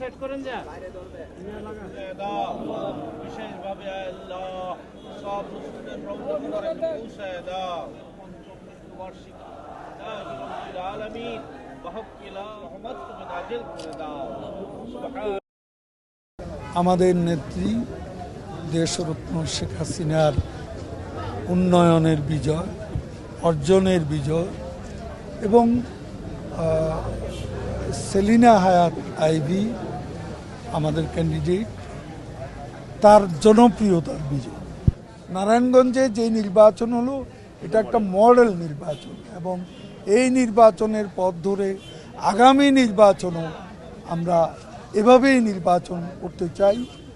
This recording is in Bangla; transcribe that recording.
সেট করেন যা দাও বিশেষভাবে আল্লাহ সব মুসলিমদের প্রবন্ধ পৌঁছে দাও বার্ষিকী রব্বিল আলামিন বাহকিলা রহমত তুমি নাজিল করে দাও সুবহান। আমাদের নেত্রী দেশরত্ন শেখ হাসিনার উন্নয়নের বিজয়, অর্জনের বিজয় এবং সেলিনা হায়াৎ আইভি আমাদের ক্যান্ডিডেট, তার জনপ্রিয়তার বিজয়। নারায়ণগঞ্জে যে নির্বাচন হলো এটা একটা মডেল নির্বাচন এবং এই নির্বাচনের পথ ধরে আগামী নির্বাচনও আমরা এভাবেই নির্বাচন করতে চাই।